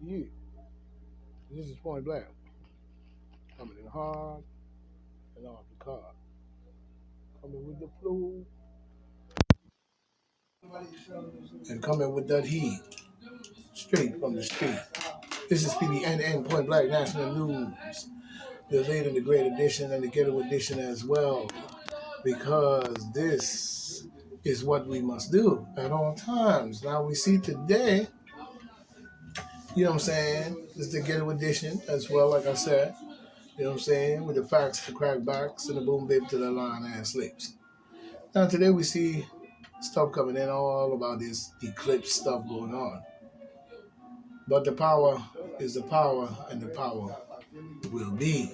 Yeah, this is Point Blank. Coming in hard and off the card. Coming with the flow and coming with that heat. Straight from the street. This is PBNN Point Blank National News. The late and the great edition and the ghetto edition as well. Because this is what we must do at all times. Now we see today, you know what I'm saying? This is the ghetto edition as well, like I said. You know what I'm saying? With the facts, the crackbacks, and the boom baby to the line ass slaves. Now today we see stuff coming in all about this eclipse stuff going on. But the power is the power, and the power will be,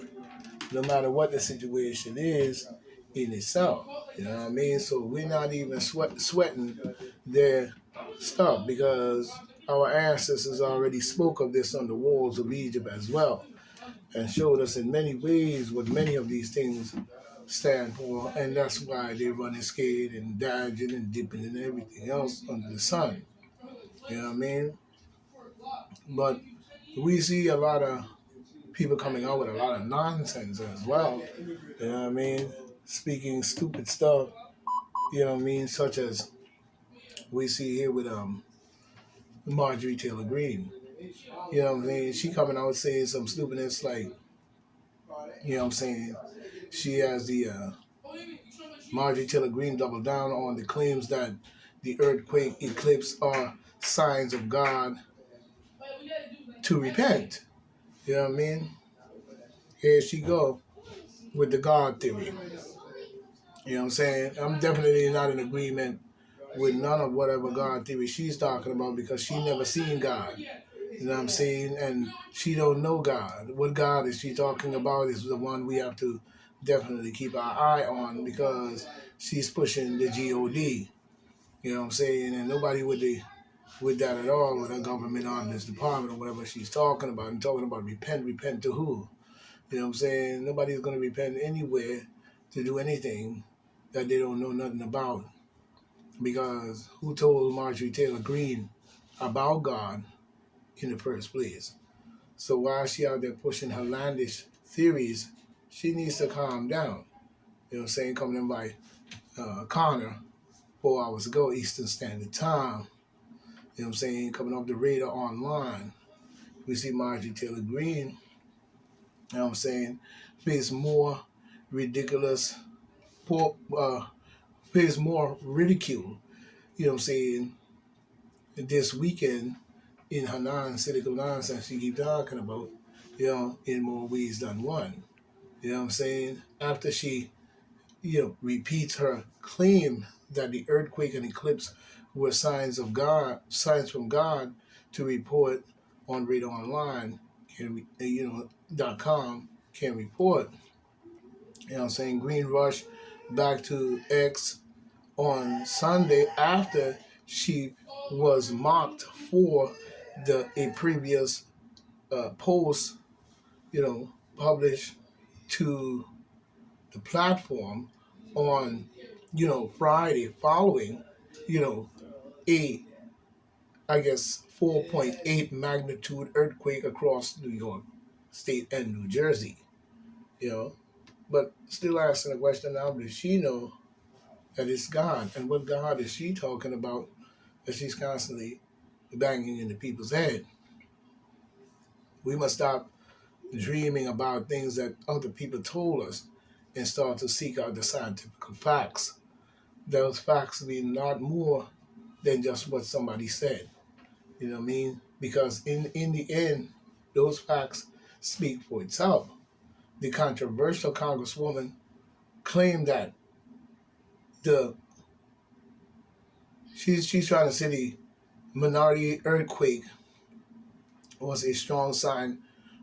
no matter what the situation is in itself. You know what I mean? So we're not even sweating their stuff because our ancestors already spoke of this on the walls of Egypt as well and showed us in many ways what many of these things stand for, and that's why they run and skate and dodging and dipping and everything else under the sun. You know what I mean? But we see a lot of people coming out with a lot of nonsense as well. You know what I mean? Speaking stupid stuff, you know what I mean, such as we see here with Marjorie Taylor Greene. You know what I mean? She coming out saying some stupidness like, you know what I'm saying? She has the Marjorie Taylor Greene doubled down on the claims that the earthquake, eclipse are signs of God to repent. You know what I mean? Here she go with the God theory. You know what I'm saying? I'm definitely not in agreement with none of whatever God theory she's talking about because she never seen God. You know what I'm saying? And she don't know God. What God is she talking about is the one we have to definitely keep our eye on because she's pushing the God. You know what I'm saying? And nobody with that at all with her government on this department or whatever she's talking about and talking about repent to who? You know what I'm saying? Nobody's gonna repent anywhere to do anything that they don't know nothing about. Because who told Marjorie Taylor Greene about God in the first place? So while she out there pushing her landish theories, she needs to calm down. You know what I'm saying? Coming in by Connor 4 hours ago, Eastern Standard Time. You know what I'm saying? Coming off the radar online. We see Marjorie Taylor Greene, you know what I'm saying, face more ridiculous, face more ridicule, you know what I'm saying, this weekend in her nonsensical nonsense she keep talking about, you know, in more ways than one. You know what I'm saying? After she, you know, repeats her claim that the earthquake and eclipse were signs of God, signs from God to report on Radar Online, can you know .com can report. You know what I'm saying? Green Rush back to X on Sunday after she was mocked for a previous post, you know, published to the platform on, you know, Friday following, you know, a, I guess, 4.8 magnitude earthquake across New York State and New Jersey, you know. But still asking the question now, does she know that it's God? And what God is she talking about that she's constantly banging into people's head? We must stop dreaming about things that other people told us and start to seek out the scientific facts. Those facts being not more than just what somebody said. You know what I mean? Because in the end, those facts speak for itself. The controversial Congresswoman claimed that the she's trying to say the minority earthquake was a strong sign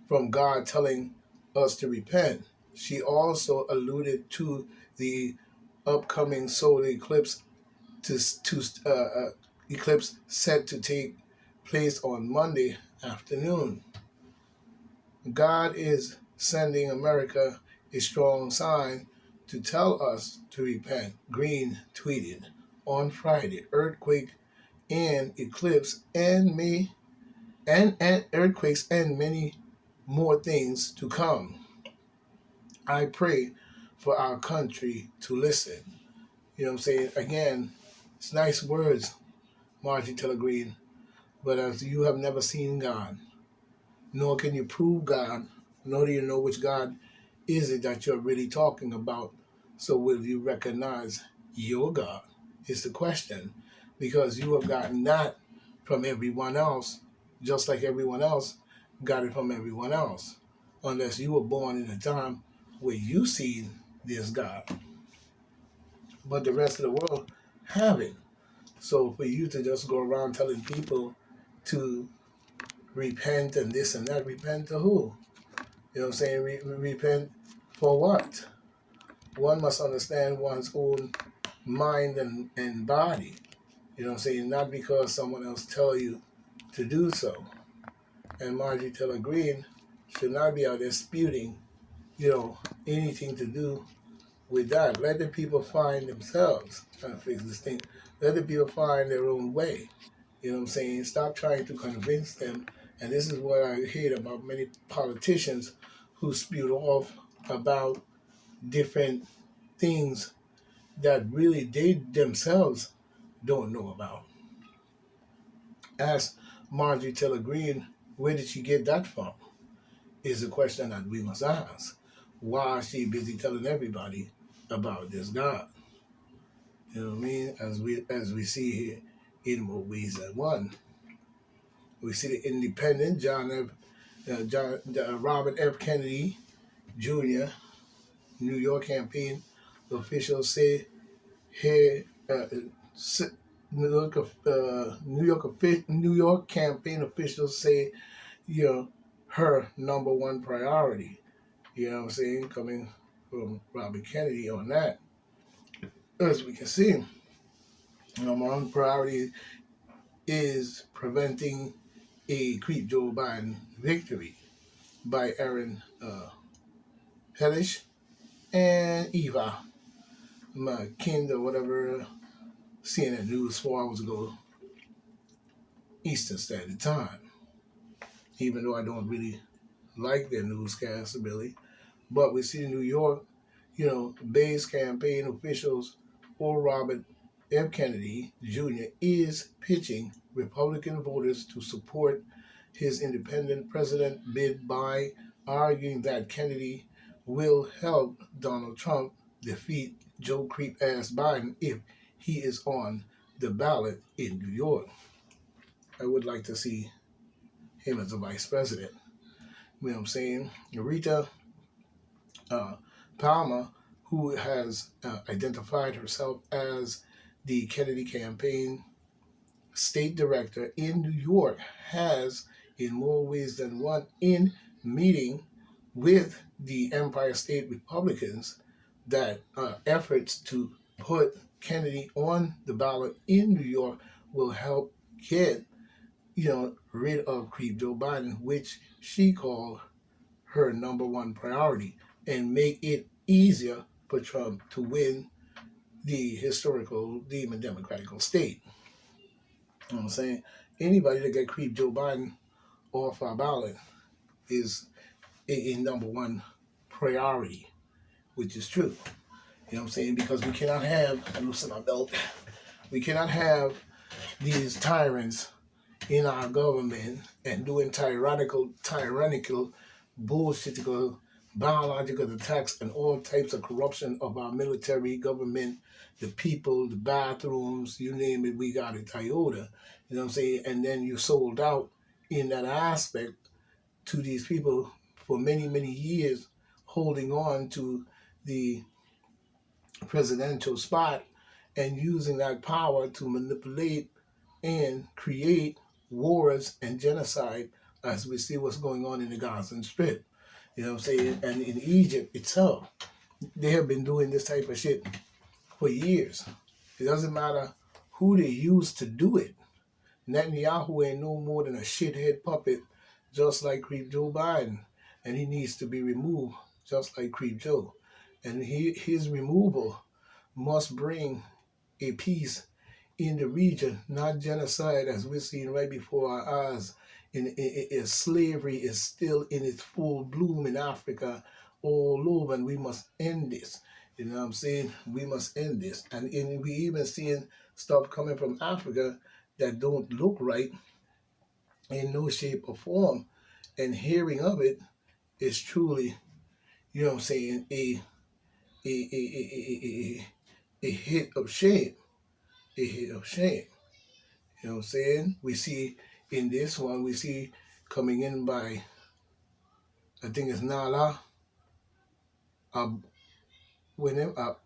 from God telling us to repent. She also alluded to the upcoming solar eclipse to eclipse set to take place on Monday afternoon. God is sending America a strong sign to tell us to repent. Green tweeted on Friday, earthquake and eclipse and and earthquakes and many more things to come. I pray for our country to listen. You know what I'm saying? Again, it's nice words, Margie Taylor Greene, but as you have never seen God, nor can you prove God, nor do you know which God is it that you're really talking about. So will you recognize your God? Is the question. Because you have gotten that from everyone else, just like everyone else got it from everyone else. Unless you were born in a time where you seen this God. But the rest of the world haven't. So for you to just go around telling people to repent and this and that, repent to who? You know what I'm saying? Repent for what? One must understand one's own mind and body. You know what I'm saying? Not because someone else tell you to do so. And Margie Taylor Greene should not be out there spewing, anything to do with that. Let the people find themselves trying to fix this thing. Let the people find their own way. You know what I'm saying? Stop trying to convince them. And this is what I hate about many politicians who spewed off about different things that really they themselves don't know about. Ask Margie Taylor Greene, where did she get that from? Is the question that we must ask. Why is she busy telling everybody about this God? You know what I mean? As we see here in more ways than one. We see the independent Robert F. Kennedy Jr. New York campaign officials say here New York campaign officials say her number one priority. You know what I'm saying? Coming from Robert Kennedy on that. As we can see, number one priority is preventing a Creep Joe Biden victory by Aaron Hellish and Eva McKind, whatever, CNN News 4 hours ago, Eastern Standard Time. Even though I don't really like their newscast ability, but we see in New York, base campaign officials or Robert F. Kennedy Jr. is pitching Republican voters to support his independent president bid by arguing that Kennedy will help Donald Trump defeat Joe Creep-ass Biden if he is on the ballot in New York. I would like to see him as a vice president. You know what I'm saying? Rita Palmer, who has identified herself as the Kennedy campaign state director in New York, has, in more ways than one, in meeting with the Empire State Republicans, that efforts to put Kennedy on the ballot in New York will help get, rid of Creep Joe Biden, which she called her number one priority, and make it easier for Trump to win the historical demon democratical state. You know what I'm saying? Anybody that get Creep Joe Biden off our ballot is a number one priority, which is true. You know what I'm saying? Because we cannot have, I loosen my belt, we cannot have these tyrants in our government and doing tyrannical, bullshitical, biological attacks and all types of corruption of our military, government, the people, the bathrooms, you name it, we got it, iota. You know what I'm saying? And then you sold out in that aspect to these people for many, many years, holding on to the presidential spot and using that power to manipulate and create wars and genocide, as we see what's going on in the Gaza Strip. You know what I'm saying? And in Egypt itself, they have been doing this type of shit for years. It doesn't matter who they use to do it. Netanyahu ain't no more than a shithead puppet, just like Creep Joe Biden. And he needs to be removed, just like Creep Joe. And his removal must bring a peace in the region, not genocide as we're seeing right before our eyes slavery is still in its full bloom in Africa all over, and we must end this. You know what I'm saying? We must end this. And we even seeing stuff coming from Africa that don't look right in no shape or form. And hearing of it is truly, you know what I'm saying, a hit of shame. A hit of shame. You know what I'm saying? We see in this one, we see coming in by, I think it's Nala, a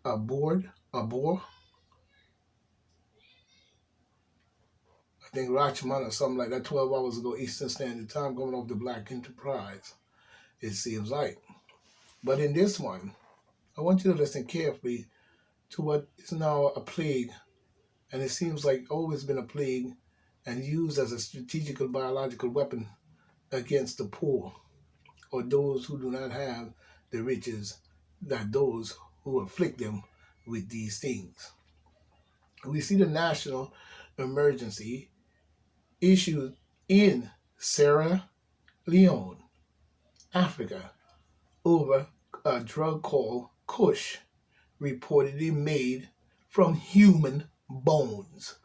Abor, I think Rachman or something like that, 12 hours ago Eastern Standard Time, coming off the Black Enterprise, it seems like. But in this one, I want you to listen carefully to what is now a plague, and it seems like always been a plague and used as a strategical biological weapon against the poor or those who do not have the riches that those who afflict them with these things. We see the national emergency issued in Sierra Leone, Africa, over a drug called Kush, reportedly made from human bones.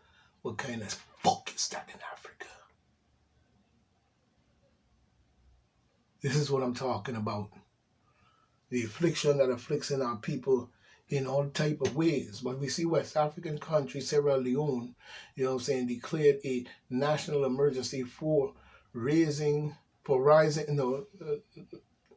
What kind of fuck is that in Africa? This is what I'm talking about. The affliction that afflicts in our people in all type of ways. But we see West African country, Sierra Leone, you know what I'm saying, declared a national emergency for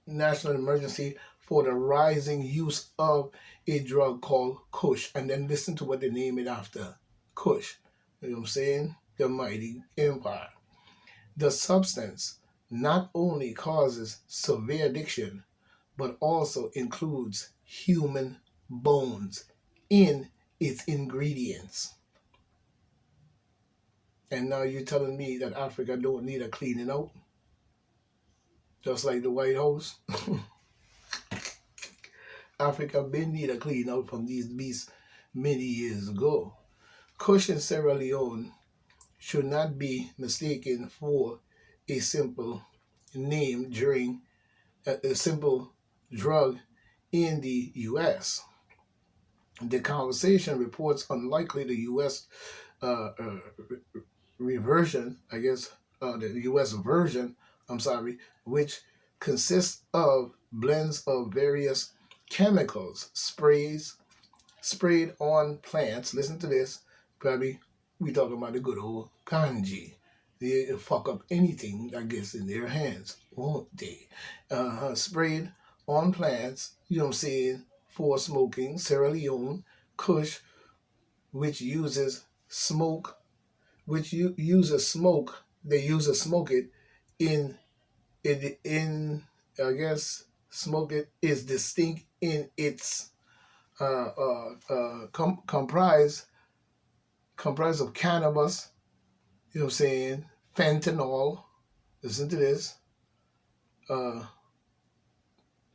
national emergency for the rising use of a drug called Kush. And then listen to what they name it after. Kush. You know what I'm saying? The mighty empire. The substance not only causes severe addiction, but also includes human bones in its ingredients. And now you're telling me that Africa don't need a cleaning out? Just like the White House? Africa been need a clean out from these beasts many years ago. Kush in Sierra Leone should not be mistaken for a simple name during a simple drug in the U.S. The conversation reports unlikely the U.S. Reversion, I guess, the U.S. version, which consists of blends of various chemicals, sprayed on plants. Listen to this. Probably we talking about the good old kanji. They fuck up anything that gets in their hands, won't they? Sprayed on plants, you know what I'm saying, for smoking. Sierra Leone, Kush, which uses smoke, they use to smoke it in, I guess, smoke it is distinct in its comprised of cannabis, you know what I'm saying, fentanyl, listen to this,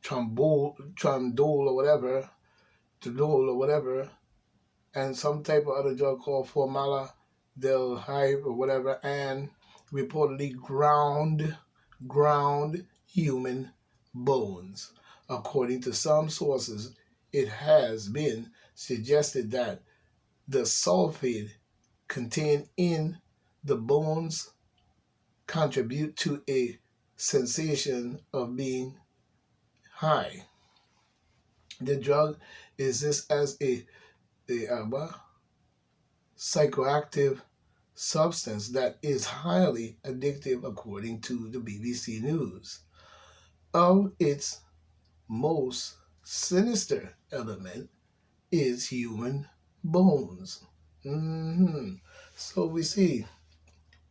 tramdol or whatever, and some type of other drug called formaldehyde or whatever, and reportedly ground human bones. According to some sources, it has been suggested that the sulfate contained in the bones contribute to a sensation of being high. The drug exists as a psychoactive substance that is highly addictive, according to the BBC News. Of its most sinister element is human bones. So we see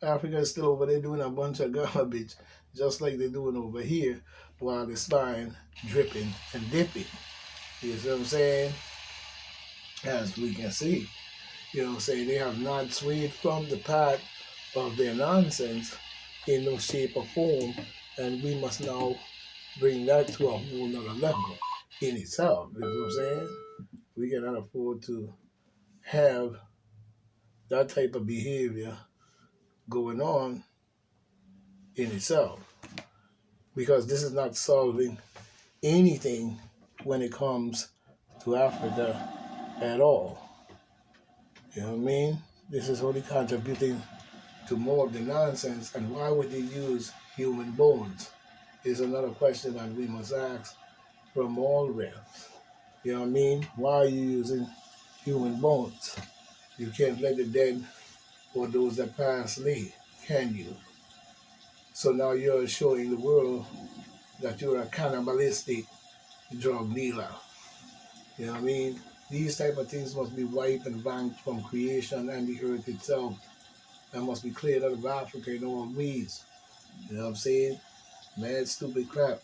Africa is still over there doing a bunch of garbage, just like they're doing over here, while the spine dripping and dipping. You see what I'm saying? As we can see, you know what I'm saying, they have not swayed from the path of their nonsense in no shape or form, and we must now bring that to a whole nother level in itself. You know what I'm saying? We cannot afford to have that type of behavior going on in itself, because this is not solving anything when it comes to Africa at all. You know what I mean? This is only contributing to more of the nonsense. And why would they use human bones? Is another question that we must ask from all realms. You know what I mean? Why are you using human bones? You can't let the dead or those that pass lay, can you? So now you're showing the world that you're a cannibalistic drug dealer. You know what I mean? These type of things must be wiped and banked from creation and the earth itself, and must be cleared out of Africa in all ways. You know what I'm saying? Mad, stupid crap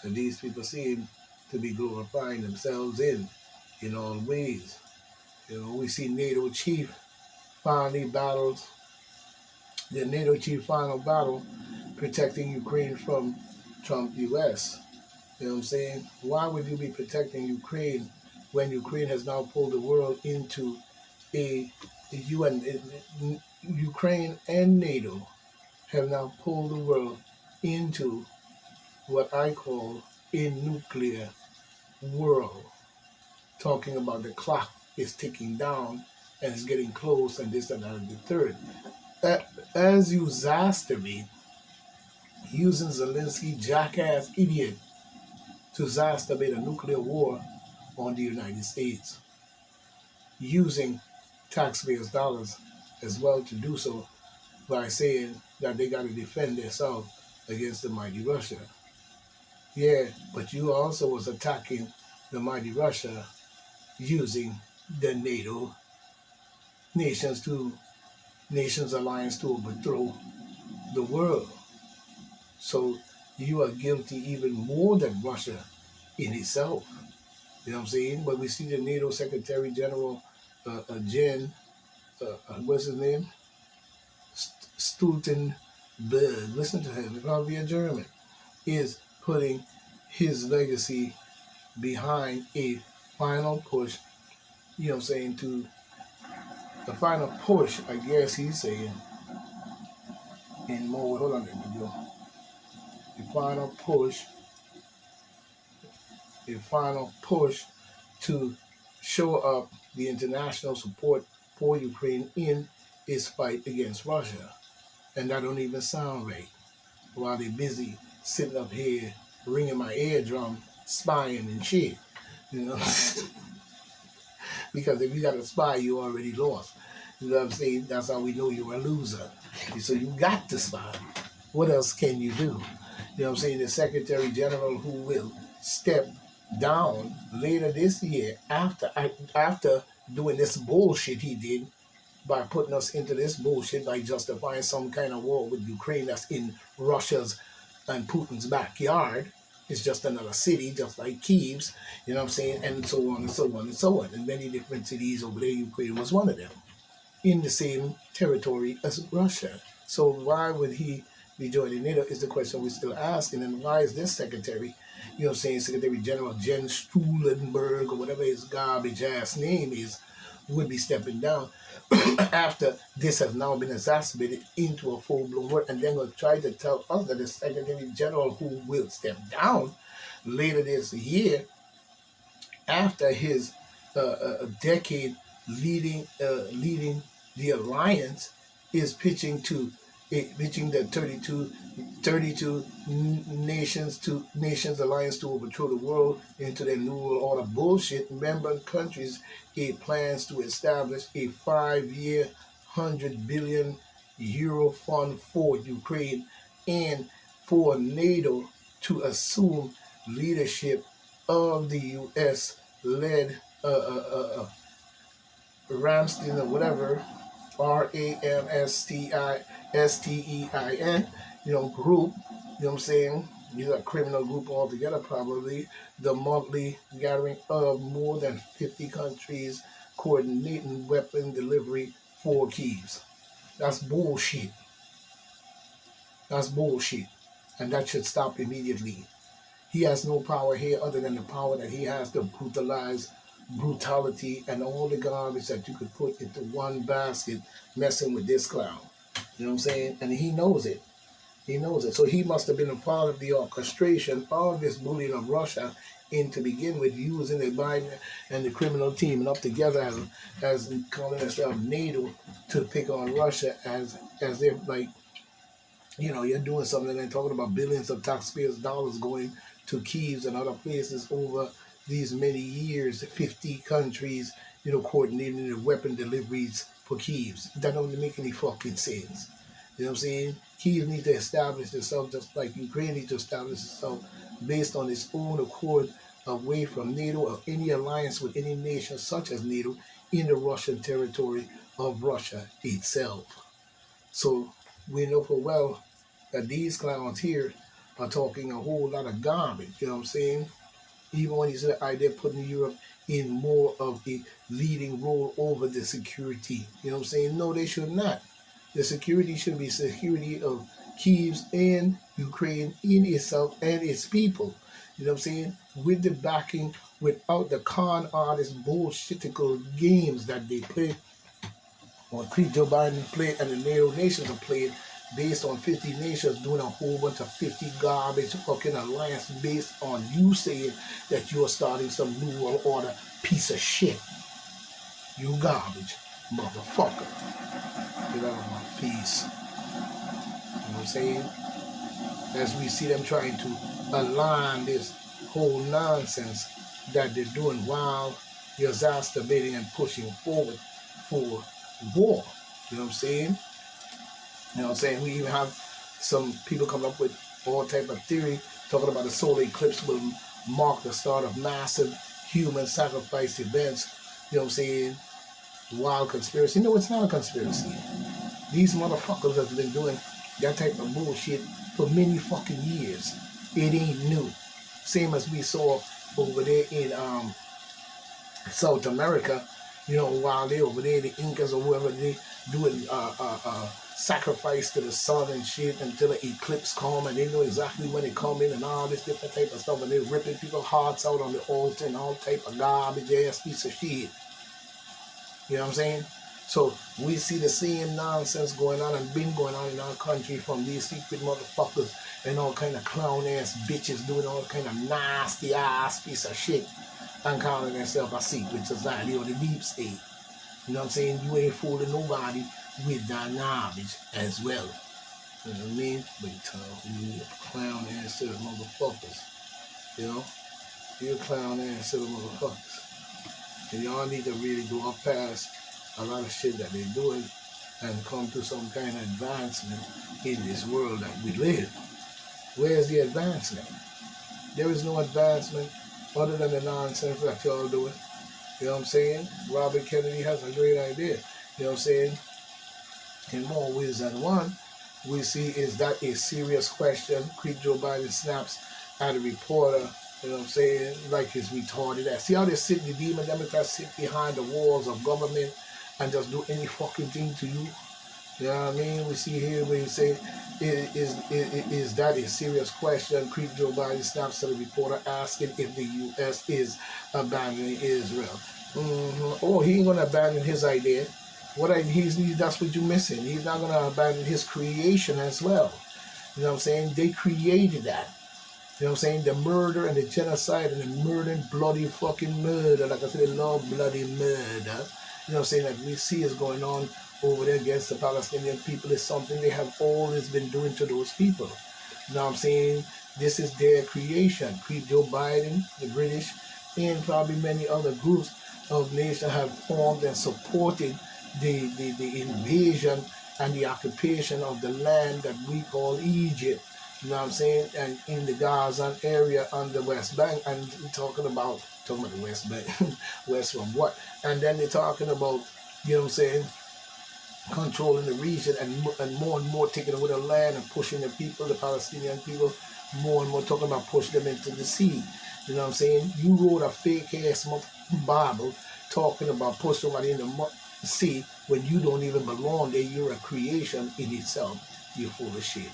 that these people seem to be glorifying themselves in all ways. You know, we see NATO chief finally battles, the NATO chief final battle protecting Ukraine from Trump US. You know what I'm saying? Why would you be protecting Ukraine when Ukraine has now pulled the world into a UN? Ukraine and NATO have now pulled the world into what I call a nuclear world. Talking about the clock is ticking down and it's getting close and this and that and the third. As you exacerbate using Zelensky, jackass idiot, to exacerbate a nuclear war on the United States, using taxpayers' dollars as well to do so by saying that they got to defend themselves against the mighty Russia. Yeah, but you also was attacking the mighty Russia using the NATO nations alliance to overthrow the world. So you are guilty even more than Russia in itself. You know what I'm saying? But we see the NATO Secretary General what's his name? Stoltenberg. Listen to him. Probably a German. Is putting his legacy behind a final push. You know what I'm saying? To the final push, I guess he's saying. In more. Hold on, there we go. The final push to show up the international support for Ukraine in its fight against Russia. And that don't even sound right. While they're busy sitting up here ringing my eardrum, spying and shit. You know? Because if you got a spy, you already lost. You know what I'm saying? That's how we know you're a loser. So you got to spy. What else can you do? You know what I'm saying? The Secretary General who will step down later this year after doing this bullshit he did by putting us into this bullshit by justifying some kind of war with Ukraine that's in Russia's and Putin's backyard. It's just another city, just like Kiev's, you know what I'm saying? And so on and so on and so on. And many different cities over there, Ukraine was one of them, in the same territory as Russia. So why would he be joining NATO is the question we're still asking. And why is this secretary, you know what I'm saying, Secretary General Jens Stoltenberg or whatever his garbage ass name is, would be stepping down after this has now been exacerbated into a full-blown war, and then will try to tell us that the Secretary General who will step down later this year after his decade leading the alliance is pitching the 32 nations alliance to overthrow the world into their new world order bullshit. Member countries, it plans to establish a 5-year, €100 billion fund for Ukraine and for NATO to assume leadership of the U.S.-led Ramstein or whatever, RAMSTEIN, group, you know what I'm saying? These are a criminal group altogether, probably. The monthly gathering of more than 50 countries coordinating weapon delivery for Kyiv. That's bullshit. That's bullshit. And that should stop immediately. He has no power here other than the power that he has to brutalize brutality and all the garbage that you could put into one basket messing with this clown. You know what I'm saying? And he knows it. He knows it. So he must have been a part of the orchestration of this bullying of Russia in to begin with, using the Biden and the criminal team and up together as calling themselves NATO to pick on Russia as they're like, you're doing something and talking about billions of taxpayers' dollars going to Kyiv and other places over these many years, 50 countries, coordinating the weapon deliveries for Kyiv. That don't make any fucking sense. You know what I'm saying? Kyiv needs to establish itself just like Ukraine needs to establish itself based on its own accord, away from NATO or any alliance with any nation such as NATO in the Russian territory of Russia itself. So we know for well that these clowns here are talking a whole lot of garbage, you know what I'm saying? Even when you say the idea of putting Europe in more of a leading role over the security, you know what I'm saying? No, they should not. The security should be security of Kyiv and Ukraine in itself and its people. You know what I'm saying? With the backing, without the con artist bullshitical games that they play, or Joe Biden played and the NATO nations are playing, based on 50 nations doing a whole bunch of 50 garbage fucking alliance based on you saying that you are starting some new world order piece of shit. You garbage, motherfucker. Get out of my face. You know what I'm saying? As we see them trying to align this whole nonsense that they're doing while you're exacerbating and pushing forward for war. You know what I'm saying? You know what I'm saying? We even have some people coming up with all type of theory talking about the solar eclipse will mark the start of massive human sacrifice events. You know what I'm saying? Wild conspiracy. No, it's not a conspiracy. These motherfuckers have been doing that type of bullshit for many fucking years. It ain't new. Same as we saw over there in South America, while they over there, the Incas or whoever, they doing sacrifice to the sun and shit until the eclipse come, and they know exactly when it come in and all this different type of stuff, and they're ripping people's hearts out on the altar and all type of garbage ass piece of shit. You know what I'm saying? So we see the same nonsense going on and been going on in our country from these secret motherfuckers and all kind of clown ass bitches doing all kind of nasty ass piece of shit and calling themselves a secret society or the deep state. You know what I'm saying? You ain't fooling nobody with that garbage as well. You know what I mean? But you clown ass to the motherfuckers. You know? You're a clown ass to the motherfuckers. And y'all need to really go up past a lot of shit that they're doing and come to some kind of advancement in this world that we live. Where's the advancement? There is no advancement other than the nonsense that y'all doing. You know what I'm saying? Robert Kennedy has a great idea. You know what I'm saying? In more ways than one, we see is that a serious question. Joe Biden snaps at a reporter. You know what I'm saying? Like his retarded ass. See how they sit, the demon Democrats sit behind the walls of government and just do any fucking thing to you? You know what I mean? We see here where he say, is that a serious question? Joe Biden snaps at the reporter asking if the U.S. is abandoning Israel. Oh, he ain't going to abandon his idea. That's what you're missing. He's not going to abandon his creation as well. You know what I'm saying? They created that. You know what I'm saying? The murder and the genocide and the murdering, bloody fucking murder. Like I said, the law bloody murder. You know what I'm saying? That we see is going on over there against the Palestinian people is something they have always been doing to those people. You know what I'm saying? This is their creation. Joe Biden, the British, and probably many other groups of nations have formed and supported the invasion and the occupation of the land that we call Egypt. You know what I'm saying? And in the Gaza area on the West Bank, and talking about the West Bank, west from what? And then they're talking about, you know what I'm saying, controlling the region and more taking over the land and pushing the people, the Palestinian people, more and more talking about pushing them into the sea. You know what I'm saying? You wrote a fake ass Bible talking about pushing somebody in the sea when you don't even belong there. You're a creation in itself. You're full of shit.